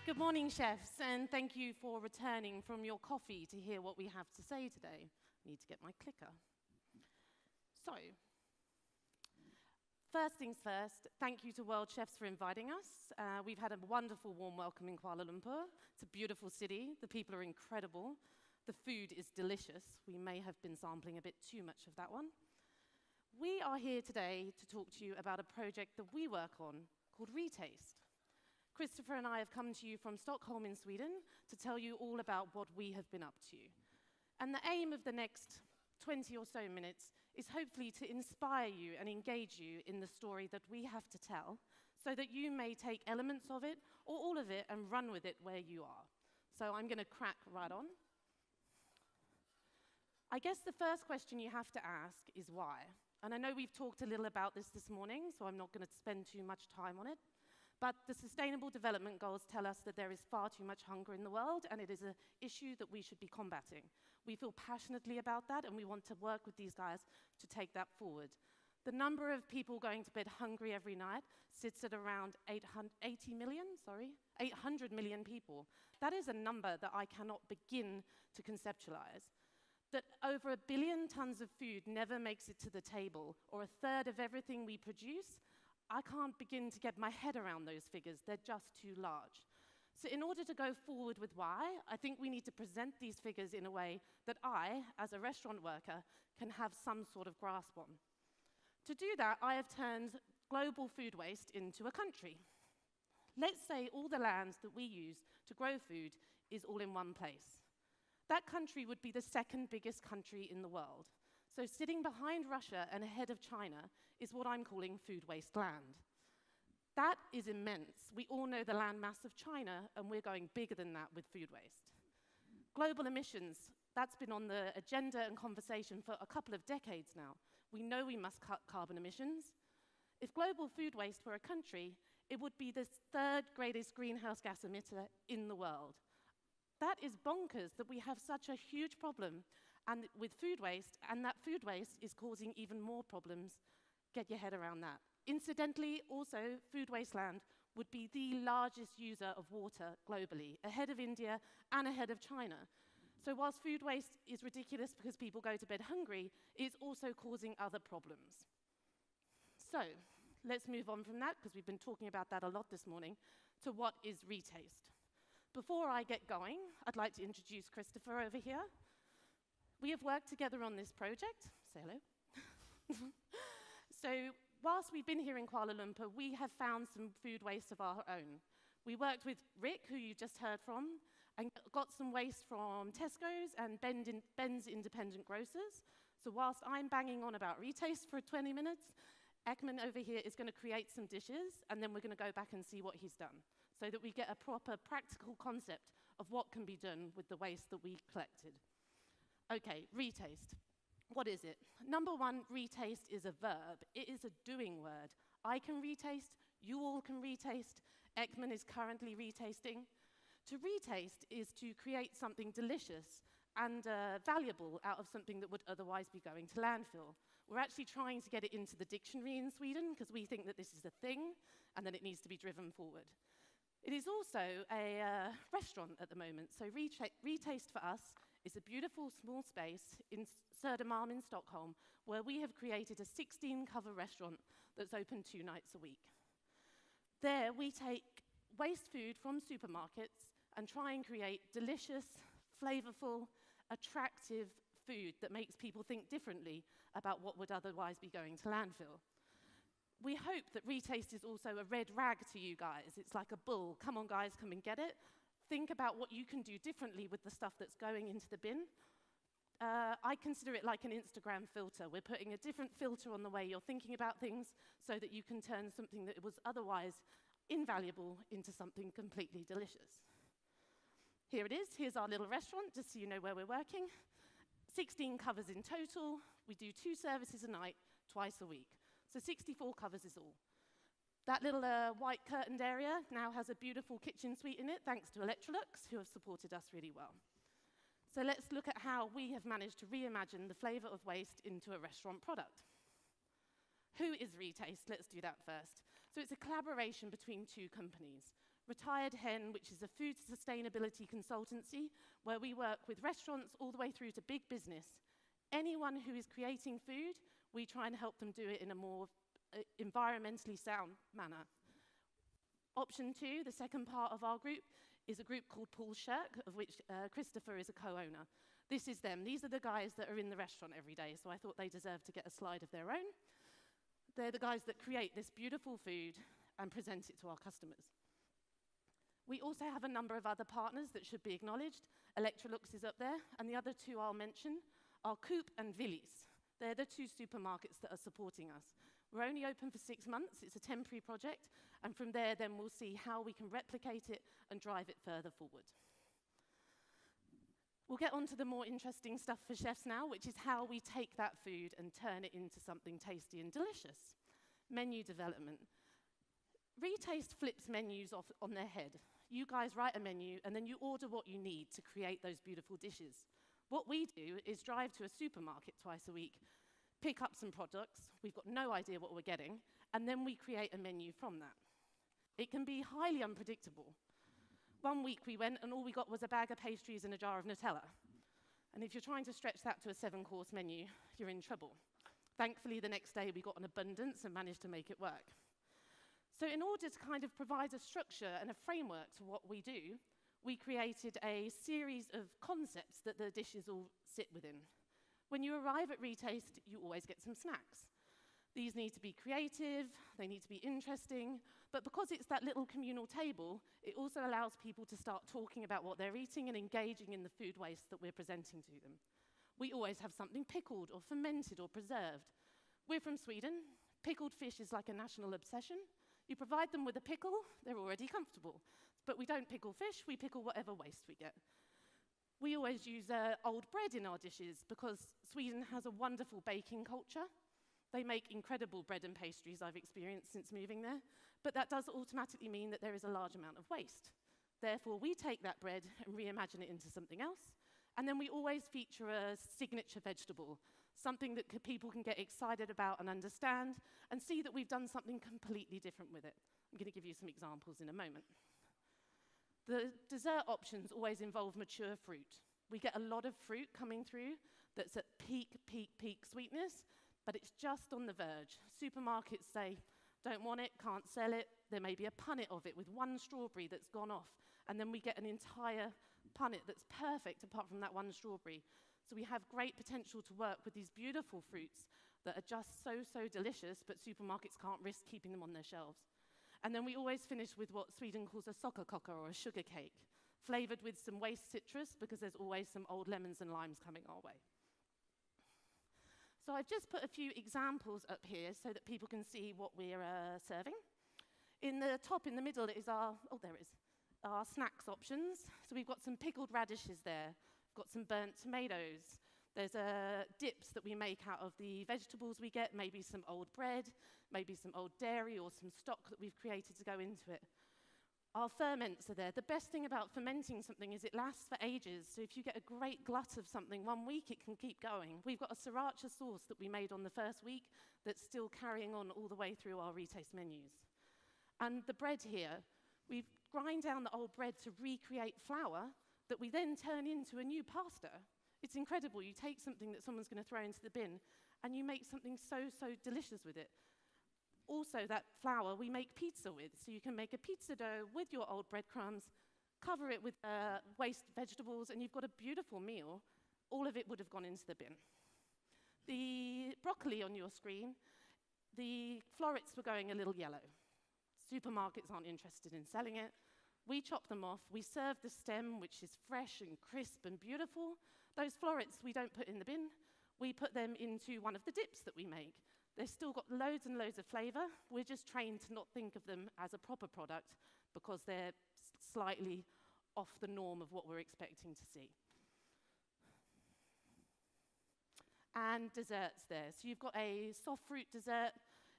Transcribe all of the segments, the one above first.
Good morning, chefs, and thank you for returning from your coffee to hear what we have to say today. I need to get my clicker. So, first things first, thank you to Worldchefs for inviting us. We've had a wonderful warm welcome in Kuala Lumpur. It's a beautiful city. The people are incredible. The food is delicious. We may have been sampling a bit too much of that one. We are here today to talk to you about a project that we work on called Retaste. Christopher and I have come to you from Stockholm in Sweden to tell you all about what we have been up to. And the aim of the next 20 or so minutes is hopefully to inspire you and engage you in the story that we have to tell, so that you may take elements of it or all of it and run with it where you are. So I'm going to crack right on. I guess the first question you have to ask is why. And I know we've talked a little about this morning, so I'm not going to spend too much time on it. But the Sustainable Development Goals tell us that there is far too much hunger in the world, and it is an issue that we should be combating. We feel passionately about that, and we want to work with these guys to take that forward. The number of people going to bed hungry every night sits at around 800 million people. That is a number that I cannot begin to conceptualize. That over 1 billion tons of food never makes it to the table, or a third of everything we produce, I can't begin to get my head around those figures. They're just too large. So in order to go forward with why, I think we need to present these figures in a way that I, as a restaurant worker, can have some sort of grasp on. To do that, I have turned global food waste into a country. Let's say all the land that we use to grow food is all in one place. That country would be the second biggest country in the world. So sitting behind Russia and ahead of China is what I'm calling food waste land. That is immense. We all know the land mass of China, and we're going bigger than that with food waste. Global emissions, that's been on the agenda and conversation for a couple of decades now. We know we must cut carbon emissions. If global food waste were a country, it would be the third greatest greenhouse gas emitter in the world. That is bonkers that we have such a huge problem with food waste, and that food waste is causing even more problems. Get your head around that. Incidentally, also, food waste land would be the largest user of water globally, ahead of India and ahead of China. So whilst food waste is ridiculous because people go to bed hungry, it's also causing other problems. So let's move on from that, because we've been talking about that a lot this morning, to what is Retaste. Before I get going, I'd like to introduce Christopher over here. We have worked together on this project. Say hello. So whilst we've been here in Kuala Lumpur, we have found some food waste of our own. We worked with Rick, who you just heard from, and got some waste from Tesco's and Ben's Independent Grocers. So whilst I'm banging on about Retaste for 20 minutes, Ekman over here is going to create some dishes, and then we're going to go back and see what he's done, so that we get a proper practical concept of what can be done with the waste that we collected. Okay, Retaste. What is it? Number one, Retaste is a verb. It is a doing word. I can retaste, you all can retaste, Ekman is currently retasting. To retaste is to create something delicious and valuable out of something that would otherwise be going to landfill. We're actually trying to get it into the dictionary in Sweden, because we think that this is a thing and that it needs to be driven forward. It is also a restaurant at the moment, so Retaste for us is a beautiful small space in Södermalm in Stockholm, where we have created a 16-cover restaurant that's open 2 nights a week. There we take waste food from supermarkets and try and create delicious, flavorful, attractive food that makes people think differently about what would otherwise be going to landfill. We hope that Retaste is also a red rag to you guys. It's like a bull. Come on, guys, come and get it. Think about what you can do differently with the stuff that's going into the bin. I consider it like an Instagram filter. We're putting a different filter on the way you're thinking about things so that you can turn something that was otherwise invaluable into something completely delicious. Here it is. Here's our little restaurant, just so you know where we're working. 16 covers in total. We do 2 services a night, twice a week. So 64 covers is all. That little white curtained area now has a beautiful kitchen suite in it, thanks to Electrolux, who have supported us really well. So let's look at how we have managed to reimagine the flavor of waste into a restaurant product. Who is Retaste? Let's do that first. So it's a collaboration between 2 companies. Retired Hen, which is a food sustainability consultancy where we work with restaurants all the way through to big business. Anyone who is creating food, we try and help them do it in a more environmentally sound manner. Option 2, the second part of our group, is a group called Paul Shirk, of which Christopher is a co-owner. This is them. These are the guys that are in the restaurant every day, so I thought they deserved to get a slide of their own. They're the guys that create this beautiful food and present it to our customers. We also have a number of other partners that should be acknowledged. Electrolux is up there, and the other two I'll mention are Coop and Willys. They're the two supermarkets that are supporting us. We're only open for 6 months. It's a temporary project, and from there, then we'll see how we can replicate it and drive it further forward. We'll get on to the more interesting stuff for chefs now, which is how we take that food and turn it into something tasty and delicious. Menu development. Retaste flips menus off on their head. You guys write a menu, and then you order what you need to create those beautiful dishes. What we do is drive to a supermarket twice a week, pick up some products, we've got no idea what we're getting, and then we create a menu from that. It can be highly unpredictable. One week we went and all we got was a bag of pastries and a jar of Nutella. And if you're trying to stretch that to a 7-course menu, you're in trouble. Thankfully, the next day we got an abundance and managed to make it work. So in order to kind of provide a structure and a framework to what we do, we created a series of concepts that the dishes all sit within. When you arrive at Retaste, you always get some snacks. These need to be creative, they need to be interesting, but because it's that little communal table, it also allows people to start talking about what they're eating and engaging in the food waste that we're presenting to them. We always have something pickled or fermented or preserved. We're from Sweden. Pickled fish is like a national obsession. You provide them with a pickle, they're already comfortable. But we don't pickle fish, we pickle whatever waste we get. We always use old bread in our dishes because Sweden has a wonderful baking culture. They make incredible bread and pastries I've experienced since moving there, but that does automatically mean that there is a large amount of waste. Therefore, we take that bread and reimagine it into something else, and then we always feature a signature vegetable, something that people can get excited about and understand, and see that we've done something completely different with it. I'm going to give you some examples in a moment. The dessert options always involve mature fruit. We get a lot of fruit coming through that's at peak sweetness, but it's just on the verge. Supermarkets say, don't want it, can't sell it. There may be a punnet of it with one strawberry that's gone off, and then we get an entire punnet that's perfect apart from that one strawberry. So we have great potential to work with these beautiful fruits that are just so delicious, but supermarkets can't risk keeping them on their shelves. And then we always finish with what Sweden calls a sockerkaka, or a sugar cake, flavored with some waste citrus, because there's always some old lemons and limes coming our way. So I've just put a few examples up here so that people can see what we're serving. In the top, in the middle, is our snacks options. So we've got some pickled radishes there. We've got some burnt tomatoes. There's dips that we make out of the vegetables we get, maybe some old bread, maybe some old dairy or some stock that we've created to go into it. Our ferments are there. The best thing about fermenting something is it lasts for ages. So if you get a great glut of something 1 week, it can keep going. We've got a sriracha sauce that we made on the first week that's still carrying on all the way through our Retaste menus. And the bread here, we've grind down the old bread to recreate flour that we then turn into a new pasta. It's incredible. You take something that someone's going to throw into the bin and you make something so delicious with it. Also, that flour we make pizza with. So you can make a pizza dough with your old breadcrumbs, cover it with waste vegetables, and you've got a beautiful meal. All of it would have gone into the bin. The broccoli on your screen, the florets were going a little yellow. Supermarkets aren't interested in selling it. We chop them off. We serve the stem, which is fresh and crisp and beautiful. Those florets we don't put in the bin. We put them into one of the dips that we make. They've still got loads and loads of flavor. We're just trained to not think of them as a proper product because they're slightly off the norm of what we're expecting to see. And desserts there. So you've got a soft fruit dessert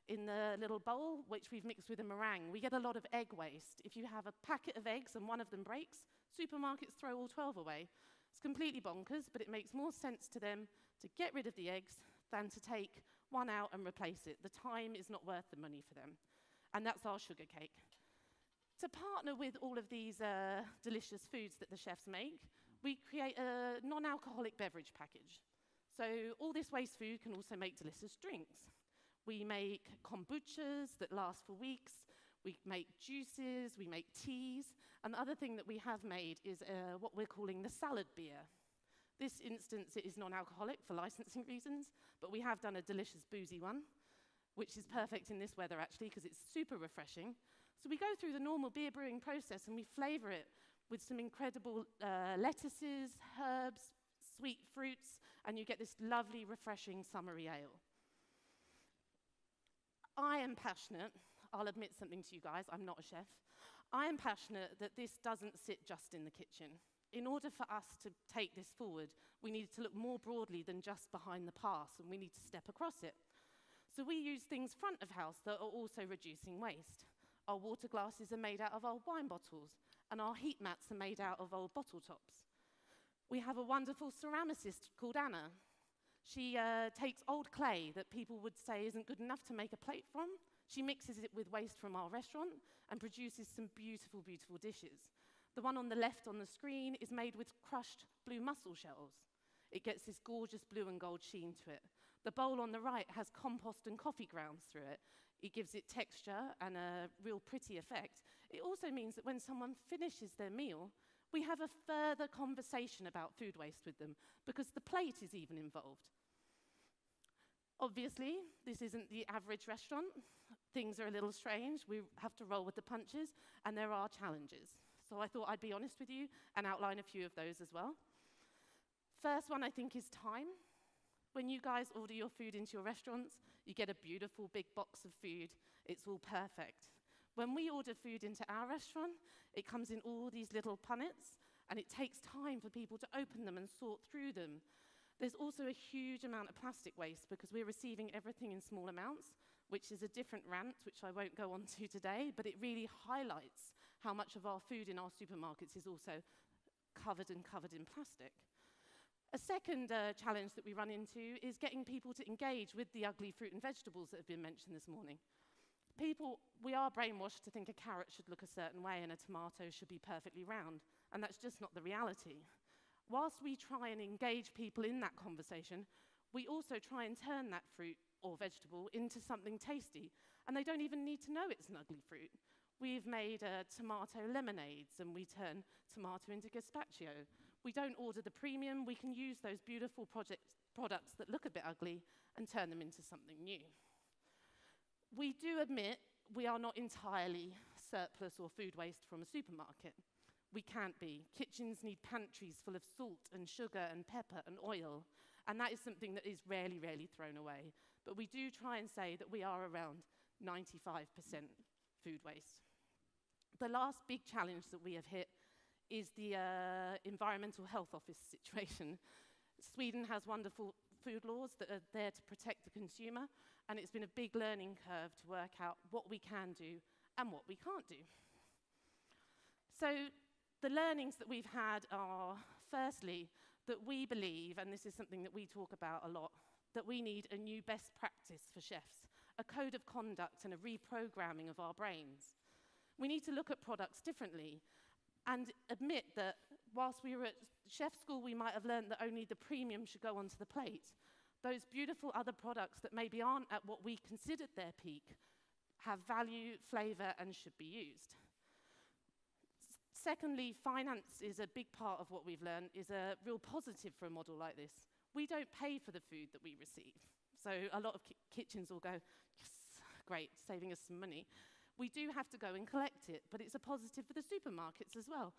in the little bowl, which we've mixed with a meringue. We get a lot of egg waste. If you have a packet of eggs and one of them breaks, supermarkets throw all 12 away. It's completely bonkers, but it makes more sense to them to get rid of the eggs than to take one out and replace it. The time is not worth the money for them. And that's our sugar cake. To partner with all of these delicious foods that the chefs make, we create a non-alcoholic beverage package. So all this waste food can also make delicious drinks. We make kombuchas that last for weeks. We make juices, we make teas. And the other thing that we have made is what we're calling the salad beer. This instance, it is non-alcoholic for licensing reasons, but we have done a delicious boozy one, which is perfect in this weather actually, because it's super refreshing. So we go through the normal beer brewing process and we flavor it with some incredible lettuces, herbs, sweet fruits, and you get this lovely, refreshing, summery ale. I am passionate, I'll admit something to you guys, I'm not a chef. I am passionate that this doesn't sit just in the kitchen. In order for us to take this forward, we need to look more broadly than just behind the pass, and we need to step across it. So we use things front of house that are also reducing waste. Our water glasses are made out of old wine bottles, and our heat mats are made out of old bottle tops. We have a wonderful ceramicist called Anna. She takes old clay that people would say isn't good enough to make a plate from. She mixes it with waste from our restaurant and produces some beautiful, beautiful dishes. The one on the left on the screen is made with crushed blue mussel shells. It gets this gorgeous blue and gold sheen to it. The bowl on the right has compost and coffee grounds through it. It gives it texture and a real pretty effect. It also means that when someone finishes their meal, we have a further conversation about food waste with them because the plate is even involved. Obviously, this isn't the average restaurant. Things are a little strange. We have to roll with the punches, and there are challenges. So I thought I'd be honest with you and outline a few of those as well. First one, I think, is time. When you guys order your food into your restaurants, you get a beautiful big box of food. It's all perfect. When we order food into our restaurant, it comes in all these little punnets, and it takes time for people to open them and sort through them. There's also a huge amount of plastic waste because we're receiving everything in small amounts, which is a different rant, which I won't go on to today, but it really highlights how much of our food in our supermarkets is also covered in plastic. A second challenge that we run into is getting people to engage with the ugly fruit and vegetables that have been mentioned this morning. We are brainwashed to think a carrot should look a certain way and a tomato should be perfectly round, and that's just not the reality. Whilst we try and engage people in that conversation, we also try and turn that fruit or vegetable into something tasty, and they don't even need to know it's an ugly fruit. We've made tomato lemonades, and we turn tomato into gazpacho. We don't order the premium. We can use those beautiful products that look a bit ugly and turn them into something new. We do admit we are not entirely surplus or food waste from a supermarket. We can't be. Kitchens need pantries full of salt and sugar and pepper and oil, and that is something that is rarely, rarely thrown away. But we do try and say that we are around 95% food waste. The last big challenge that we have hit is the Environmental Health Office situation. Sweden has wonderful food laws that are there to protect the consumer, and it's been a big learning curve to work out what we can do and what we can't do. So the learnings that we've had are, firstly, that we believe, and this is something that we talk about a lot, that we need a new best practice for chefs, a code of conduct and a reprogramming of our brains. We need to look at products differently and admit that whilst we were at chef school, we might have learned that only the premium should go onto the plate. Those beautiful other products that maybe aren't at what we considered their peak have value, flavor, and should be used. Secondly, finance is a big part of what we've learned, is a real positive for a model like this. We don't pay for the food that we receive. So a lot of kitchens will go, yes, great, saving us some money. We do have to go and collect it, but it's a positive for the supermarkets as well.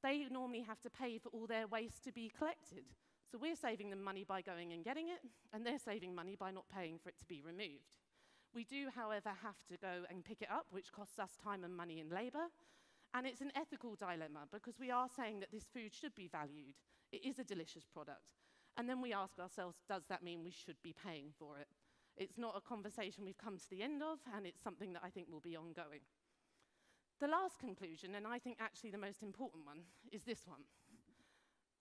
They normally have to pay for all their waste to be collected. So we're saving them money by going and getting it, and they're saving money by not paying for it to be removed. We do, however, have to go and pick it up, which costs us time and money and labour. And it's an ethical dilemma, because we are saying that this food should be valued. It is a delicious product. And then we ask ourselves, does that mean we should be paying for it? It's not a conversation we've come to the end of, and it's something that I think will be ongoing. The last conclusion, and I think actually the most important one, is this one.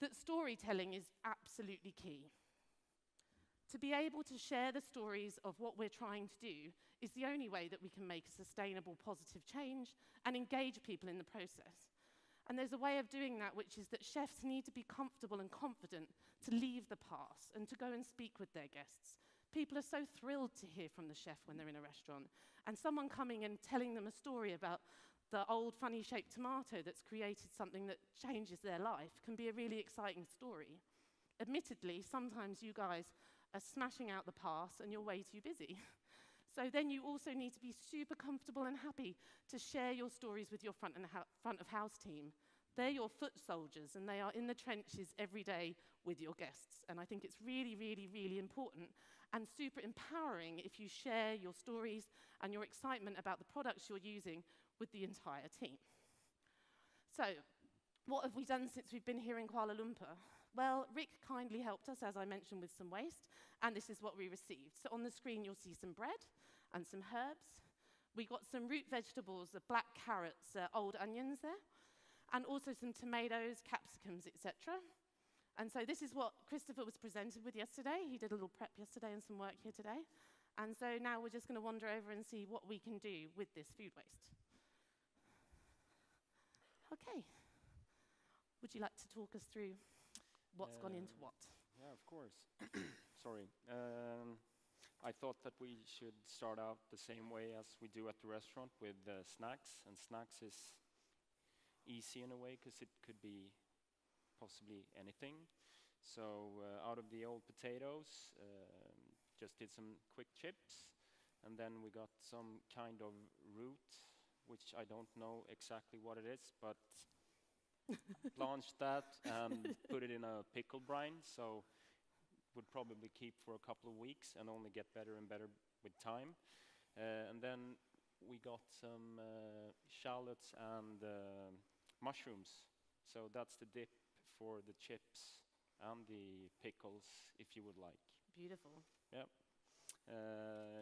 That storytelling is absolutely key. To be able to share the stories of what we're trying to do is the only way that we can make a sustainable, positive change and engage people in the process. And there's a way of doing that, which is that chefs need to be comfortable and confident to leave the past and to go and speak with their guests. People are so thrilled to hear from the chef when they're in a restaurant. And someone coming and telling them a story about the old funny-shaped tomato that's created something that changes their life can be a really exciting story. Admittedly, sometimes you guys are smashing out the past and you're way too busy. So then you also need to be super comfortable and happy to share your stories with your front of house team. They're your foot soldiers and they are in the trenches every day with your guests. And I think it's really, really, really important and super empowering if you share your stories and your excitement about the products you're using with the entire team. So, what have we done since we've been here in Kuala Lumpur? Well, Rick kindly helped us, as I mentioned, with some waste, and this is what we received. So on the screen, you'll see some bread and some herbs. We got some root vegetables, the black carrots, old onions there, and also some tomatoes, capsicums, etc. And so this is what Christopher was presented with yesterday. He did a little prep yesterday and some work here today. And so now we're just going to wander over and see what we can do with this food waste. Okay. Would you like to talk us through what's gone into what? Yeah, of course. Sorry. I thought that we should start out the same way as we do at the restaurant with snacks. And snacks is easy in a way because it could be possibly anything. So out of the old potatoes, just did some quick chips. And then we got some kind of root, which I don't know exactly what it is, but blanched that and put it in a pickle brine, so would probably keep for a couple of weeks and only get better and better with time. And then we got some shallots and mushrooms, so that's the dip for the chips and the pickles, if you would like. Beautiful. Yeah.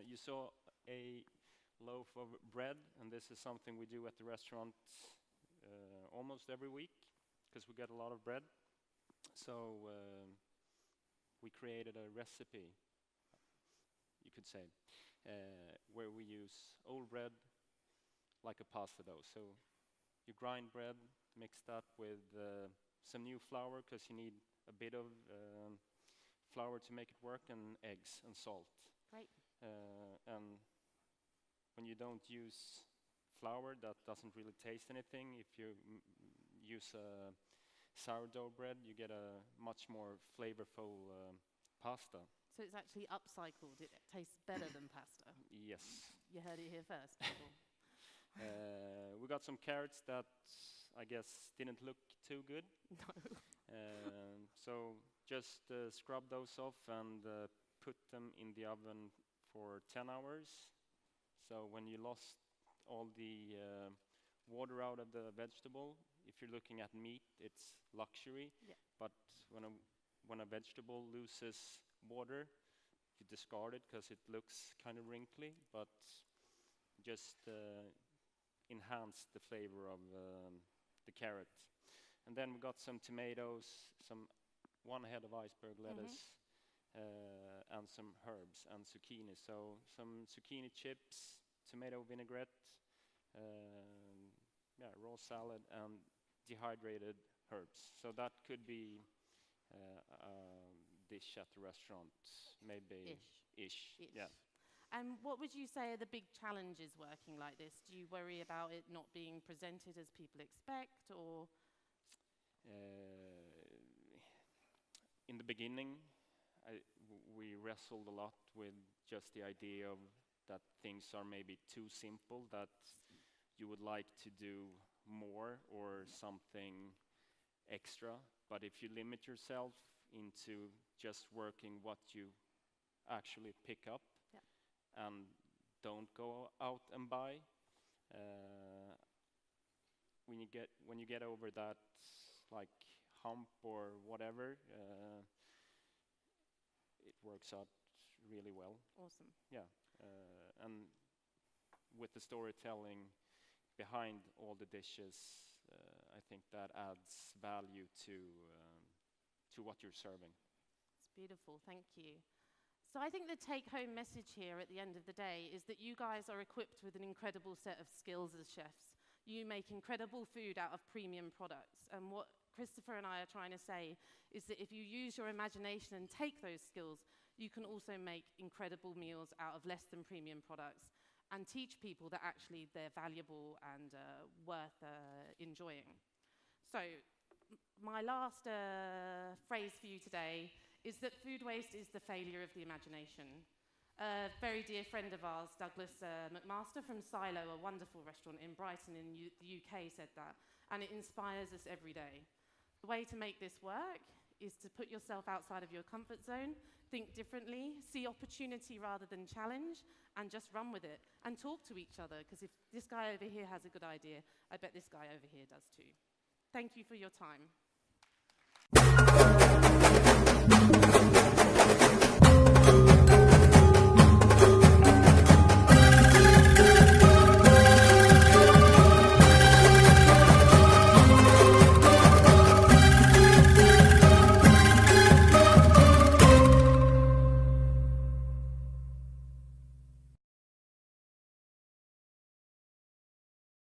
You saw a loaf of bread, and this is something we do at the restaurant almost every week because we get a lot of bread. So we created a recipe, you could say, where we use old bread like a pasta dough. So you grind bread, mix that with some new flour because you need a bit of flour to make it work, and eggs and salt. Right. And when you don't use flour, that doesn't really taste anything. If you use sourdough bread, you get a much more flavorful pasta. So it's actually upcycled. It tastes better than pasta. Yes. You heard it here first, people. We got some carrots that I guess didn't look too good. No. So just scrub those off and put them in the oven for 10 hours. So when you lost all the water out of the vegetable, if you're looking at meat, it's luxury. Yeah. But when a vegetable loses water, you discard it because it looks kind of wrinkly, but just enhance the flavor of the carrot. And then we got some tomatoes, one head of iceberg lettuce, and some herbs and zucchini. So some zucchini chips, tomato vinaigrette, raw salad, and dehydrated herbs. So that could be a dish at the restaurant, maybe. Ish. Yeah. And what would you say are the big challenges working like this? Do you worry about it not being presented as people expect, or? In the beginning, we wrestled a lot with just the idea of that things are maybe too simple, that you would like to do more or something extra. But if you limit yourself into just working what you actually pick up, and don't go out and buy, when you get over that like hump or whatever, it works out really well. Awesome. Yeah, and with the storytelling behind all the dishes, I think that adds value to what you're serving. It's beautiful, thank you. So I think the take-home message here at the end of the day is that you guys are equipped with an incredible set of skills as chefs. You make incredible food out of premium products. And what Christopher and I are trying to say is that if you use your imagination and take those skills, you can also make incredible meals out of less than premium products and teach people that actually they're valuable and worth enjoying. So my last phrase for you today is that food waste is the failure of the imagination. A very dear friend of ours, Douglas McMaster from Silo, a wonderful restaurant in Brighton in the UK, said that, and it inspires us every day. The way to make this work is to put yourself outside of your comfort zone, think differently, see opportunity rather than challenge, and just run with it, and talk to each other, because if this guy over here has a good idea, I bet this guy over here does too. Thank you for your time.